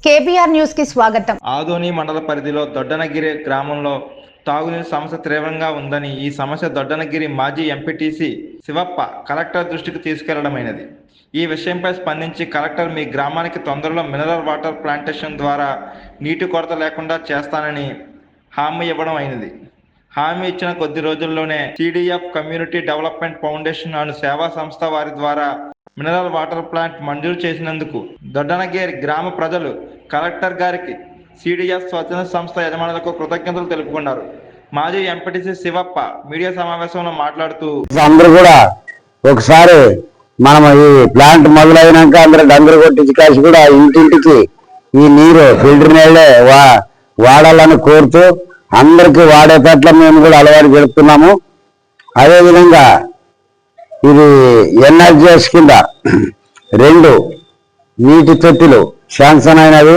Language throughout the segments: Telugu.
కేబీఆర్ న్యూస్ కి స్వాగతం. ఆదోని మండల పరిధిలో దొడ్డనగిరి గ్రామంలో తాగునీరు సమస్య తీవ్రంగా ఉందని, ఈ సమస్య దొడ్డనగిరి మాజీ ఎంపీటీసీ శివప్ప కలెక్టర్ దృష్టికి తీసుకెళ్లడమైనది. ఈ విషయంపై స్పందించి కలెక్టర్ మీ గ్రామానికి తొందరలో మినరల్ వాటర్ ప్లాంటేషన్ ద్వారా నీటి కొరత లేకుండా చేస్తానని హామీ ఇవ్వడం అయినది. హామీ ఇచ్చిన కొద్ది రోజుల్లోనే CDF కమ్యూనిటీ డెవలప్మెంట్ ఫౌండేషన్ అను సేవా సంస్థ వారి ద్వారా మినరల్ వాటర్ ప్లాంట్ మంజూరు చేసినందుకు దొడ్డనగిరి గ్రామ ప్రజలు కలెక్టర్ గారికి, CDF స్వచ్ఛంద సంస్థ యజమానులకు కృతజ్ఞతలు తెలుపుకున్నారు. మాజీ ఎంపీటీసీ శివప్ప మీడియా సమావేశంలో మాట్లాడుతూ, అందరూ కూడా ఒకసారి మనం ఈ ప్లాంట్ మొదలైనాక అందరూ డంగులు కొట్టించి కాసి కూడా ఇంటింటికి ఈ నీరు ఫిల్టర్ నీళ్ళే వాడాలని కోరుతూ అందరికీ వాడేటట్ల మేము కూడా అలవాటు పెడుతున్నాము. అదేవిధంగా ఇది ఎన్ఆర్జీఎస్ కింద 2 నీటి తొట్టిలు శాంక్షన్ అయినవి.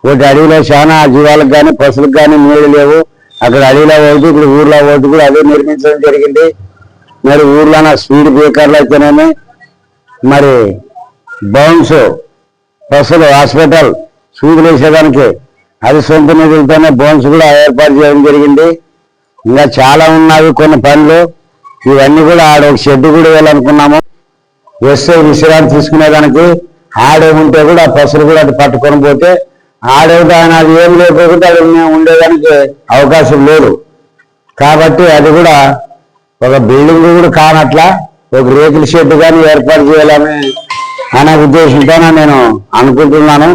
ఒకటి అడవిలో చాలా జీవాలకు కానీ పశువులకు కానీ నీళ్లు లేవు. అక్కడ అడవిలో ఒకటి, ఇప్పుడు ఊర్లో ఒకటి కూడా అదే నిర్మించడం జరిగింది. మరి ఊర్లో స్పీడ్ బ్రేకర్లు అయితేనేమి, మరి బౌన్స్ పశువులు హాస్పిటల్ సూదులు వేసేదానికి అది సొంత నిధులతోనే బౌన్స్ కూడా ఏర్పాటు చేయడం జరిగింది. ఇంకా చాలా ఉన్నాయి కొన్ని పనులు. ఇవన్నీ కూడా ఆడ ఒక షెడ్ కూడా వేయాలనుకున్నాము. వస్తే విశ్రాంతి తీసుకునేదానికి ఆడే ఉంటే కూడా పశువులు కూడా అటు పట్టుకొని పోతే ఆడే అది ఏం లేకపోతే అది ఉండేదానికి అవకాశం లేదు. కాబట్టి అది కూడా ఒక బిల్డింగ్ కూడా కానట్లా ఒక రేకుల షెడ్ కానీ ఏర్పాటు చేయాలని అనే ఉద్దేశంతో నేను అనుకుంటున్నాను.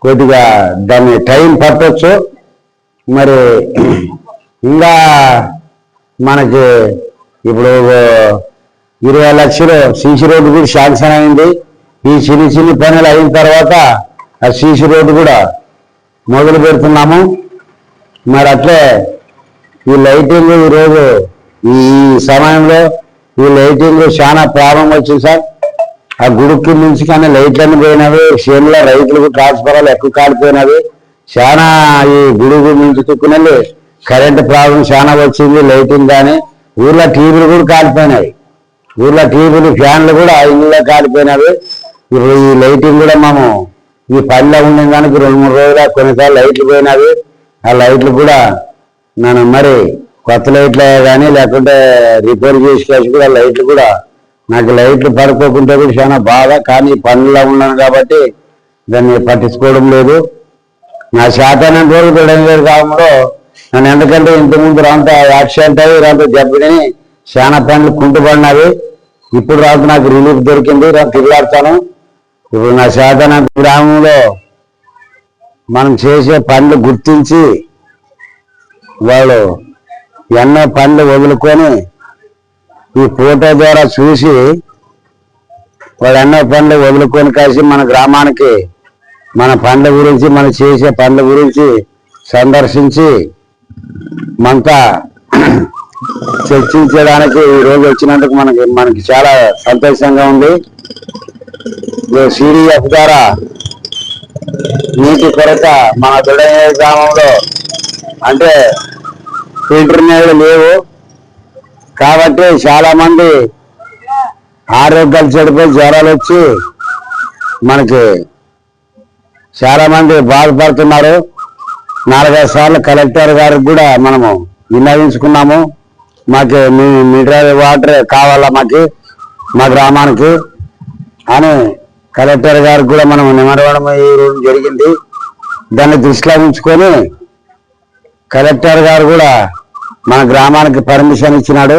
కొద్దిగా దాన్ని టైం పట్టొచ్చు. మరి ఇంకా మనకి ఇప్పుడు 20 లక్షలు సీసీ రోడ్డు కూడా శాంక్షన్ అయింది. ఈ చిన్ని పనులు అయిన తర్వాత ఆ సీసీ రోడ్డు కూడా మొదలు పెడుతున్నాము. మరి అట్లే ఈ లైటింగ్ ఈరోజు ఈ సమయంలో ఈ లైటింగ్ చాలా ప్రాబ్లం వచ్చింది సార్. ఆ గుడికి నుంచి కానీ లైట్లన్నీ పోయినవి, చేనులో రైతులకు ట్రాన్స్ఫరాలు ఎక్కువ కాలిపోయినవి. చాలా ఈ గుడి నుంచి తుక్కునెళ్ళి కరెంటు ప్రాబ్లం చాలా వచ్చింది. లైటింగ్ కానీ ఊర్లో టీవీలు కూడా కాలిపోయినవి. ఊర్లో టీవీలు ఫ్యాన్లు కూడా ఇళ్ళలో కాలిపోయినవి. ఇప్పుడు ఈ లైటింగ్ కూడా మేము ఈ పనిలో ఉండే దానికి 2-3 రోజులు కొన్నిసార్లు లైట్లు పోయినవి. ఆ లైట్లు కూడా నేను మరి కొత్త లైట్లు కానీ లేకుంటే రిపేర్ చేసి కూడా లైట్లు కూడా నాకు లైట్లు పడుకోకుంటే కూడా చాలా బాధ. కానీ పనుల్లో ఉన్నాను కాబట్టి దాన్ని పట్టించుకోవడం లేదు. నా శాతానంత వరకు దొడ్డనగిరి గ్రామంలో నన్ను ఎందుకంటే ఇంతకుముందు రాంత యాక్సిడెంట్ అయ్యి రాంత దెబ్బతిని చాలా పనులు కుంటుపడినవి. ఇప్పుడు రాంత నాకు రిలీఫ్ దొరికింది, తిరిగాడుతాను. ఇప్పుడు నా శాతానంత గ్రామంలో మనం చేసే పనులు గుర్తించి వాళ్ళు ఎన్నో పనులు వదులుకొని ఈ ఫోటో ద్వారా చూసి వాళ్ళు ఎన్నో పనులు వదులుకొని కాసి మన గ్రామానికి మన పనుల గురించి మనం చేసే పనుల గురించి సందర్శించి మనతో చర్చించడానికి ఈరోజు వచ్చినందుకు మనకి చాలా సంతోషంగా ఉంది. CDF ద్వారా నీటి కొరత మన దొడ్డనగిరి గ్రామంలో అంటే ఫిల్టర్ నీళ్ళు లేవు. కాబట్టి చాలా మంది ఆరోగ్యాలు చెడిపోయి జ్వరాలు వచ్చి మనకి చాలా మంది బాధపడుతున్నారు. 4-5 సార్లు కలెక్టర్ గారికి కూడా మనము విన్నవించుకున్నాము. మాకు మినరల్ వాటర్ కావాలా మా గ్రామానికి అని కలెక్టర్ గారికి కూడా మనం నిమరవడం జరిగింది. దాన్ని దృష్టిలో ఉంచుకొని కలెక్టర్ గారు కూడా మన గ్రామానికి పర్మిషన్ ఇచ్చినాడు.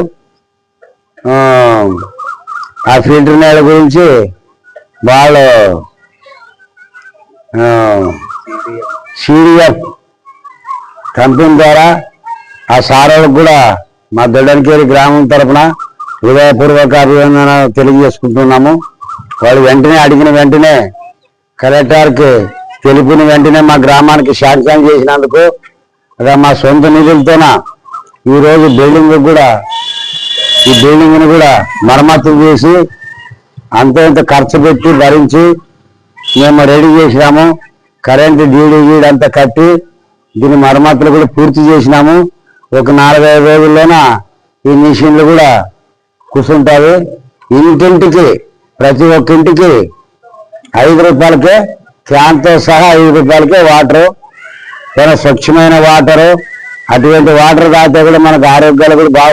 ఆ ఫిల్టర్ నీళ్ళ గురించి వాళ్ళు CDF కంపెనీ ద్వారా ఆ సారాలకు కూడా మా దొడ్డనగిరి గ్రామం తరఫున హృదయపూర్వక అభినందన తెలియజేసుకుంటున్నాము. వాళ్ళు వెంటనే అడిగిన వెంటనే కలెక్టర్కి తెలిపిన వెంటనే మా గ్రామానికి శాంక్షన్ చేసినందుకు మా సొంత నిధులతోన ఈరోజు ఈ బిల్డింగ్ని కూడా మరమ్మతులు చేసి ఇంత ఖర్చు పెట్టి భరించి మేము రెడీ చేసినాము. కరెంటు డీడీ అంతా కట్టి దీని మరమ్మతులు కూడా పూర్తి చేసినాము. ఒక 4-5 రోజుల్లోన ఈ మిషన్లు కూడా కూర్చుంటాయి. ఇంటింటికి ప్రతి ఒక్క ఇంటికి 5 రూపాయలకే క్యాన్తో సహా 5 రూపాయలకే వాటరు, చాలా స్వచ్ఛమైన వాటరు. అటువంటి వాటర్ తాగితే కూడా మనకు ఆరోగ్యాలు కూడా బాగా